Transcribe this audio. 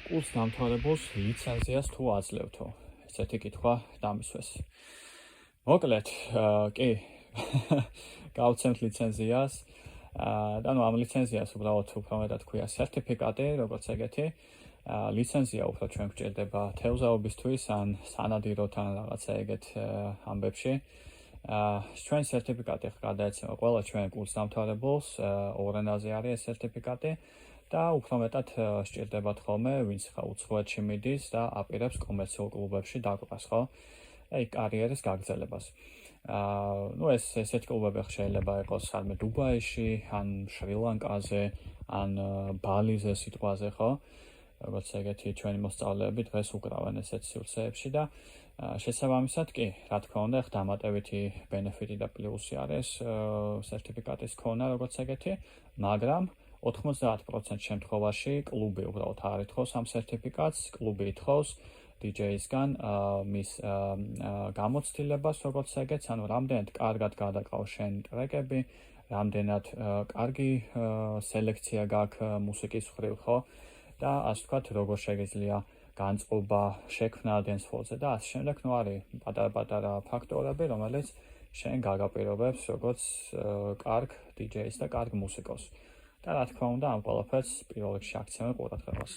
კურს დამთავრებულს ლიცენზიას თუ აძლევთო? ესეთი კითხვა დამისვეს. მოკლედ, კი, გავცემთ ლიცენზიას. და ამ ლიცენზიას უბრალოდ უფრო მეტად ქვია სერტიფიკატი, როგორც ეგეთი. ლიცენზია უფრო ჩვენ გვჭირდება თევზაობისთვის ან სანადიროთ ან რაღაცა ეგეთ ამბებში. ჩვენ სერტიფიკატი გადაეცემა ყველა ჩვენ კურს დამთავრებულს, ორ ენაზე არის ეს სერტიფიკატი. და უფრო მეტად სჭირდებათ ხოლმე, ვინც ხა უცხოეთში მიდის და აპირებს კომერციულ კლუბებში დაკვას, ხო? აი, კარიერის გაგრძელებას. ესეთი კლუბები შეიძლება იყოს არამედ დუბაიში, ან შრი-ლანკაზე, ან ბალიზე სიტყვაზე, ხო? როგორც ეგეთი ჩვენი მოსწავლეები დღეს უკრავენ ესეთ სივრცეებში და შესაბამისად კი, რა თქმა უნდა, ხ დამატებითი ბენეფიტი და პლუსი არის სერტიფიკატის ქონა, როგორც ეგეთი, მაგრამ 90% შემთხვევაში კლუბი უბრალოდ არ ითხოვს ამ სერტიფიკატს, კლუბი ითხოვს DJ-ისგან მის გამოცდილებას, როგორც ეგეთს, ანუ რამდენად კარგად გადაყავს შენ ტრეკები, რამდენად კარგი სელექცია გაქვს მუსიკის მხრივ, ხო? და ასე ვთქვათ, როგორ შეგიძლია განწყობა შექმნა dance-floor-ზე და ასე შემდეგ, არის პატარა-პატარა ფაქტორები, რომელიც შენ გაგაპირობებს როგორც კარგ DJ-ს და კარგ მუსიკოს. და რა თქმა უნდა, ამ ყველაფერს პირველ რიგში აქცევენ ყურადღებას.